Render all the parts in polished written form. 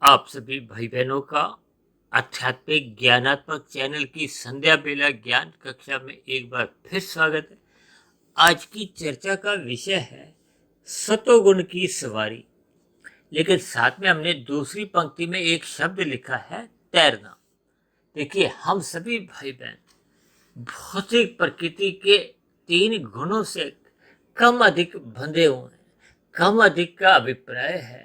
आप सभी भाई बहनों का आध्यात्मिक ज्ञानात्मक चैनल की संध्या बेला ज्ञान कक्षा में एक बार फिर स्वागत है। आज की चर्चा का विषय है सतोगुण की सवारी। लेकिन साथ में हमने दूसरी पंक्ति में एक शब्द लिखा है तैरना। देखिए, हम सभी भाई बहन भौतिक प्रकृति के तीन गुणों से कम अधिक बंधे हुए हैं। कम अधिक का अभिप्राय है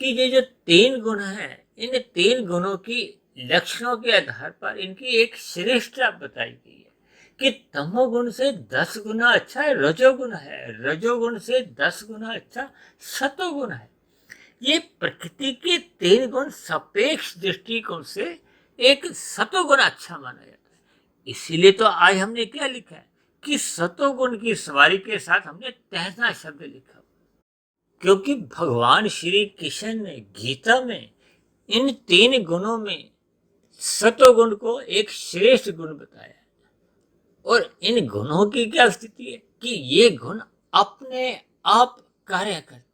कि ये जो तीन गुण हैं, इन तीन गुणों की लक्षणों के आधार पर इनकी एक श्रेष्ठता बताई गई है कि तमोगुण से 10 गुना अच्छा है रजोगुण है, रजोगुण से 10 गुना अच्छा सतोगुण है। ये प्रकृति के तीन गुण सापेक्ष दृष्टिकोण से एक सतोगुण अच्छा माना जाता है। इसीलिए तो आज हमने क्या लिखा है कि सतोगुण की सवारी के साथ हमने तैरना शब्द लिखा, क्योंकि भगवान श्री कृष्ण ने गीता में इन तीन गुणों में सतोगुण को एक श्रेष्ठ गुण बताया है। और इन गुणों की क्या स्थिति है कि ये गुण अपने आप कार्य करते हैं।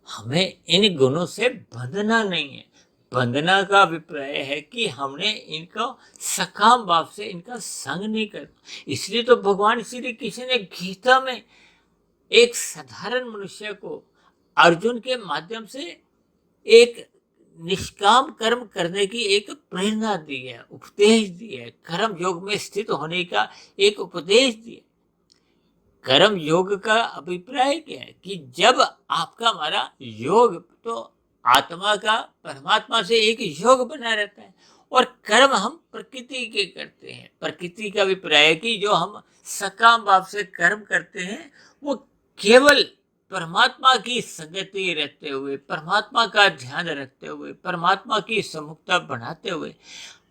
हमें इन गुणों से बंधना नहीं है। बंधना का अभिप्राय है कि हमने इनका सकाम भाव से इनका संग नहीं करना। इसलिए तो भगवान श्री कृष्ण ने गीता में एक साधारण मनुष्य को अर्जुन के माध्यम से एक निष्काम कर्म करने की एक प्रेरणा दी है, उपदेश दिया है। कर्म योग में स्थित होने का एक उपदेश दिया। कर्म योग का अभिप्राय क्या है कि जब आपका हमारा योग तो आत्मा का परमात्मा से एक योग बना रहता है, और कर्म हम प्रकृति के करते हैं। प्रकृति का अभिप्राय है कि जो हम सकाम भाव से कर्म करते हैं वो केवल परमात्मा की संगति रहते हुए, परमात्मा का ध्यान रखते हुए, परमात्मा की सम्मुखता बढ़ाते हुए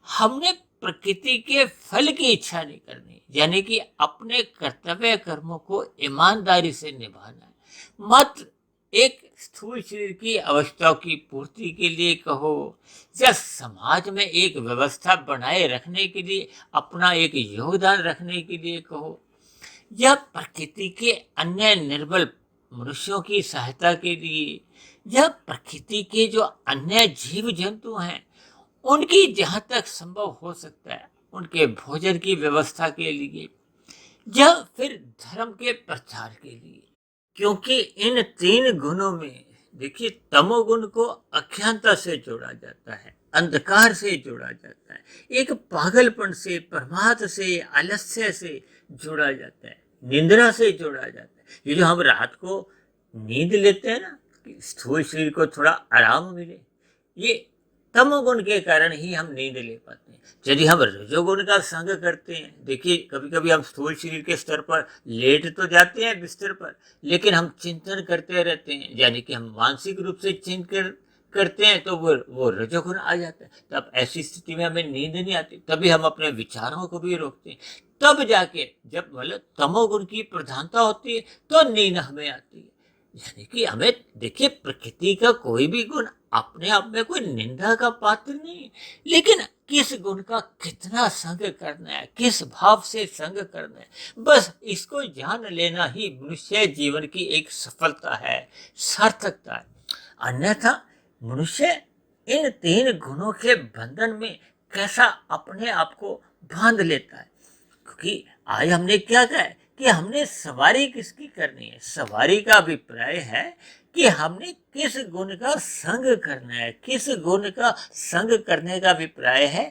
हमने प्रकृति के फल की इच्छा नहीं करनी, यानी कि अपने कर्तव्य कर्मों को ईमानदारी से निभाना है। मात्र एक स्थूल शरीर की आवश्यकताओं की पूर्ति के लिए कहो, या समाज में एक व्यवस्था बनाए रखने के लिए अपना एक योगदान रखने के लिए कहो, या प्रकृति के अन्य निर्बल मनुष्यों की सहायता के लिए, या प्रकृति के जो अन्य जीव जंतु हैं उनकी जहां तक संभव हो सकता है उनके भोजन की व्यवस्था के लिए, या फिर धर्म के प्रचार के लिए। क्योंकि इन तीन गुणों में देखिए, तमोगुण को अज्ञानता से जोड़ा जाता है, अंधकार से जोड़ा जाता है, एक पागलपन से, प्रमाद से, आलस्य से जोड़ा जाता है, निंद्रा से जोड़ा जाता है। ये जो हम रात को नींद लेते हैं ना कि स्थूल शरीर को थोड़ा आराम मिले, ये तमोगुण के कारण ही हम नींद ले पाते हैं। यदि हम रजोगुण का संग करते हैं, देखिए कभी कभी हम स्थूल शरीर के स्तर पर लेट तो जाते हैं बिस्तर पर, लेकिन हम चिंतन करते रहते हैं, यानी कि हम मानसिक रूप से चिंतन करते हैं, तो वो रजोगुण आ जाता है। तब ऐसी स्थिति में हमें नींद नहीं आती, तभी हम अपने विचारों को भी रोकते हैं। तब जाके जब मतलब तमोगुण की प्रधानता होती है तो नींद हमें आती है। यानी कि हमें देखिए, प्रकृति का कोई भी गुण अपने आप में कोई निंदा का पात्र नहीं है, लेकिन किस गुण का कितना संग करना है, किस भाव से संग करना है, बस इसको जान लेना ही मनुष्य जीवन की एक सफलता है, सार्थकता है। अन्यथा मनुष्य इन तीन गुणों के बंधन में कैसा अपने आप को बांध लेता है। क्योंकि आज हमने क्या कहा है कि हमने सवारी किसकी करनी है। सवारी का अभिप्राय है कि हमने किस गुण का संग करना है। किस गुण का संग करने का अभिप्राय है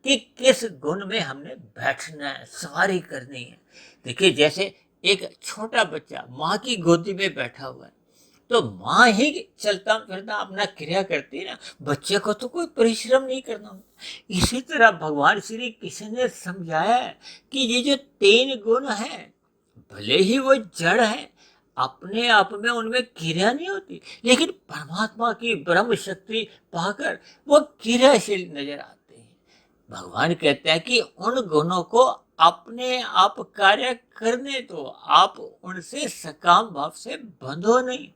कि किस गुण में हमने बैठना है, सवारी करनी है। देखिए, जैसे एक छोटा बच्चा माँ की गोदी में बैठा हुआ है, तो माँ ही चलता फिरता अपना क्रिया करती है ना, बच्चे को तो कोई परिश्रम नहीं करना होता। इसी तरह भगवान श्री कृष्ण ने समझाया है कि ये जो तीन गुण हैं, भले ही वो जड़ है, अपने आप में उनमें क्रिया नहीं होती, लेकिन परमात्मा की ब्रह्म शक्ति पाकर वो क्रियाशील नजर आते हैं। भगवान कहते हैं कि उन गुणों को अपने आप कार्य करने दो, आप उनसे सकाम भाव से बंधो नहीं।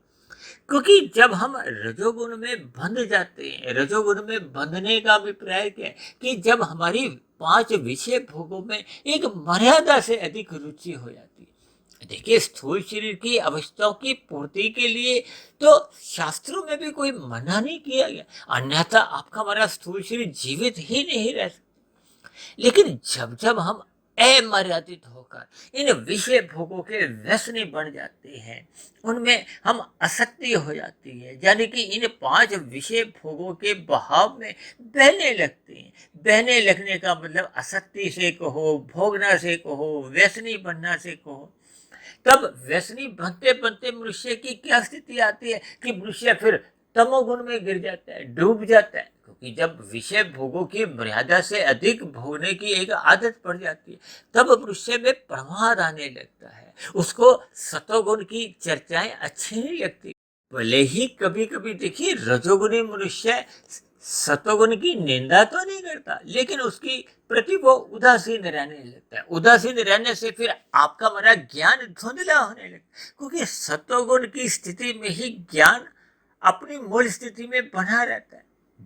क्योंकि जब हम रजोगुण में बंध जाते हैं, रजोगुण में बंधने का अभिप्राय क्या है कि जब हमारी 5 विषय भोगों में एक मर्यादा से अधिक रुचि हो जाती है, देखिए, स्थूल शरीर की आवश्यकताओं की पूर्ति के लिए तो शास्त्रों में भी कोई मना नहीं किया गया, अन्यथा आपका हमारा स्थूल शरीर जीवित ही नहीं रह सकता। लेकिन जब जब हम अमर्यादित होकर इन विषय भोगों के व्यसनी बन जाते हैं, उनमें हम आसक्ति हो जाती है, यानी कि इन 5 विषय भोगों के बहाव में बहने लगते हैं। बहने लगने का मतलब आसक्ति से कहो, भोगना से कहो, व्यसनी बनना से कहो। तब व्यसनी बनते बनते मनुष्य की क्या स्थिति आती है कि मनुष्य फिर तमोगुण में गिर जाता है, डूब जाता है, क्योंकि जब विषय भोगों की मर्यादा से अधिक भोगने की एक आदत पड़ जाती है, तब मनुष्य में प्रमाद आने लगता है। उसको सतोगुण की चर्चाएं अच्छी नहीं लगती। भले ही कभी कभी देखिए रजोगुणी मनुष्य सतोगुण की निंदा तो नहीं करता, लेकिन उसकी प्रति वो उदासीन रहने लगता है। उदासीन रहने से फिर आपका हमारा ज्ञान धुंधला होने लगता है, क्योंकि सतोगुण की स्थिति में ही ज्ञान अपनी मूल स्थिति में बना रहता है।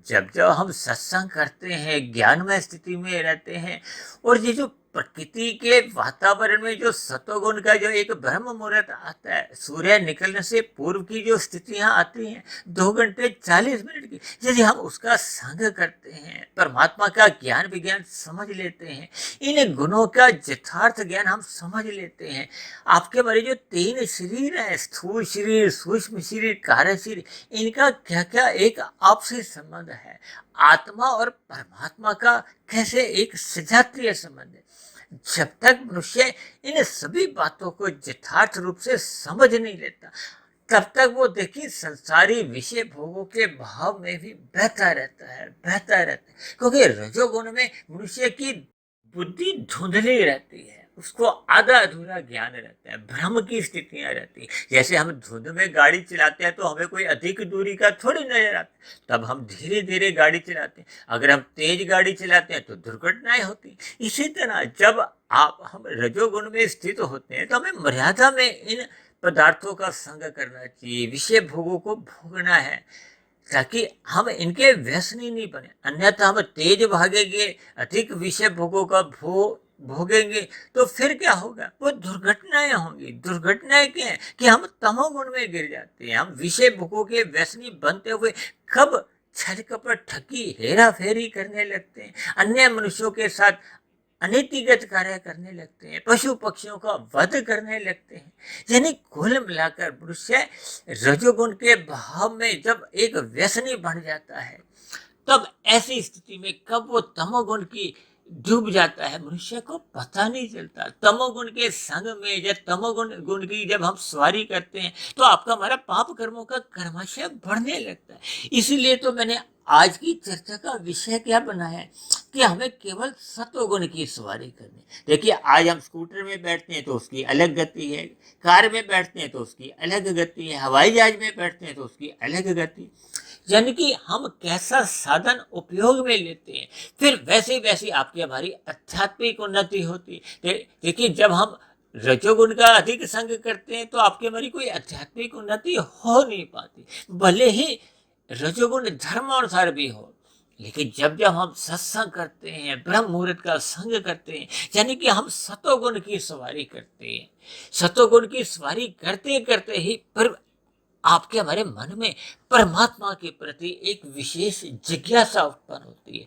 जब जब हम सत्संग करते हैं, ज्ञानमय स्थिति में रहते हैं, और ये जो प्रकृति के वातावरण में जो सतोगुण का जो एक ब्रह्म मुहूर्त आता है, सूर्य निकलने से पूर्व की जो स्थितियां आती हैं 2 घंटे 40 मिनट की, यदि हम उसका संग करते हैं, परमात्मा का ज्ञान विज्ञान समझ लेते हैं, इन गुणों का यथार्थ ज्ञान हम समझ लेते हैं, आपके हमारे जो 3 शरीर हैं, स्थूल शरीर, सूक्ष्म शरीर, कार्य शरीर, इनका क्या क्या एक आपसी संबंध है, आत्मा और परमात्मा का कैसे एक सजातीय संबंध है। जब तक मनुष्य इन सभी बातों को यथार्थ रूप से समझ नहीं लेता, तब तक वो देखिए संसारी विषय भोगों के भाव में भी बहता रहता है, बहता रहता है, क्योंकि रजोगुण में मनुष्य की बुद्धि धुंधली रहती है, उसको आधा अधूरा ज्ञान रहता है, भ्रम की स्थितियां रहती है। जैसे हम धुंध में गाड़ी चलाते हैं तो हमें कोई अधिक दूरी का थोड़ी नजर आता, तब हम धीरे धीरे गाड़ी चलाते हैं। अगर हम तेज गाड़ी चलाते हैं तो दुर्घटनाएं होती। इसी तरह जब हम रजोगुण में स्थित होते हैं तो हमें मर्यादा में इन पदार्थों का संग करना चाहिए, विषय भोगों को भोगना है, ताकि हम इनके व्यसनी नहीं बने। अन्यथा हम तेज भागेंगे, अधिक विषय भोगों का भोगेंगे, तो फिर क्या होगा, वो दुर्घटनाएं होंगी। दुर्घटनाएं क्या है कि हम तमोगुण में गिर जाते हैं, हम विषय भोगों के व्यसनी बनते हुए कब छल कपट ठगी हेरा फेरी करने लगते हैं, अन्य मनुष्यों के साथ अनीतिगत कार्य करने लगते हैं, पशु पक्षियों का वध करने लगते हैं। यानी कुल मिलाकर मनुष्य रजोगुण के भाव में जब एक व्यसनी बन जाता है, तब ऐसी स्थिति में कब वो तमोगुण की डूब जाता है, मनुष्य को पता नहीं चलता। तमोगुण के संग में जब तमोगुण गुण की जब हम सवारी करते हैं, तो आपका हमारा पाप कर्मों का कर्माशय बढ़ने लगता है। इसीलिए तो मैंने आज की चर्चा का विषय क्या बनाया है कि हमें केवल सत्वगुण की सवारी करनी। देखिए, आज हम स्कूटर में बैठते हैं तो उसकी अलग गति है, कार में बैठते हैं तो उसकी अलग गति है, हवाई जहाज में बैठते हैं तो उसकी अलग गति। यानी कि हम कैसा साधन उपयोग में लेते हैं, फिर वैसे वैसी आपकी हमारी आध्यात्मिक उन्नति होती है। देखिए, जब हम रजोगुण का अधिक संग करते हैं तो आपकी हमारी कोई आध्यात्मिक उन्नति हो नहीं पाती, भले ही रजोगुण धर्म अनुसार भी हो। लेकिन जब जब हम सत्संग करते हैं, ब्रह्म मुहूर्त का संग करते हैं, यानी कि हम सतोगुण की सवारी करते हैं, सतोगुण की सवारी करते करते ही फिर आपके हमारे मन में परमात्मा के प्रति एक विशेष जिज्ञासा उत्पन्न होती है।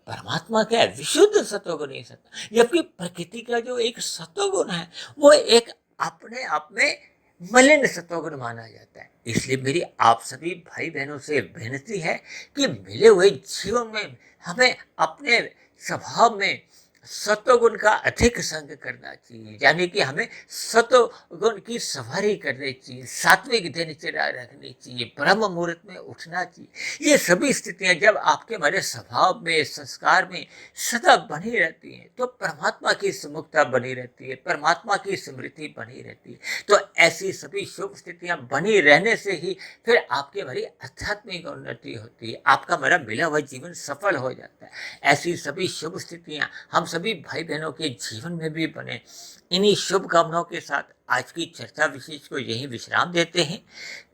परमात्मा क्या है, विशुद्ध सतोगुण ही सत्य, जबकि प्रकृति का जो एक सतोगुण है वो एक अपने आप में मलिन सतोगुण माना जाता है। इसलिए मेरी आप सभी भाई बहनों से विनती है कि मिले हुए जीवन में हमें अपने स्वभाव में सत्वगुण का अधिक संग करना चाहिए, यानी कि हमें सत्वगुण की सवारी करनी चाहिए, सात्विक दिनचर्या रखनी चाहिए, ब्रह्म मुहूर्त में उठना चाहिए। ये सभी स्थितियां जब आपके हमारे स्वभाव में, संस्कार में सदा बनी रहती हैं, तो परमात्मा की सुमुखता बनी रहती है, परमात्मा की स्मृति बनी रहती है। तो ऐसी सभी शुभ स्थितियां बनी रहने से ही फिर आपके हमारी आध्यात्मिक उन्नति होती है, आपका हमारा मिला हुआ जीवन सफल हो जाता है। ऐसी सभी शुभ स्थितियां हम सभी भाई बहनों के जीवन में भी बने। इन्हीं शुभ कामनाओं के साथ आज की चर्चा विशेष को यही विश्राम देते हैं।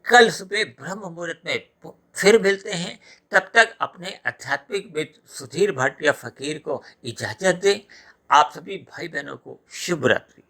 कल सुबह ब्रह्म मुहूर्त में फिर मिलते हैं। तब तक अपने आध्यात्मिक मित्र सुधीर भाटिया फकीर को इजाजत दें। आप सभी भाई बहनों को शुभ रात्रि।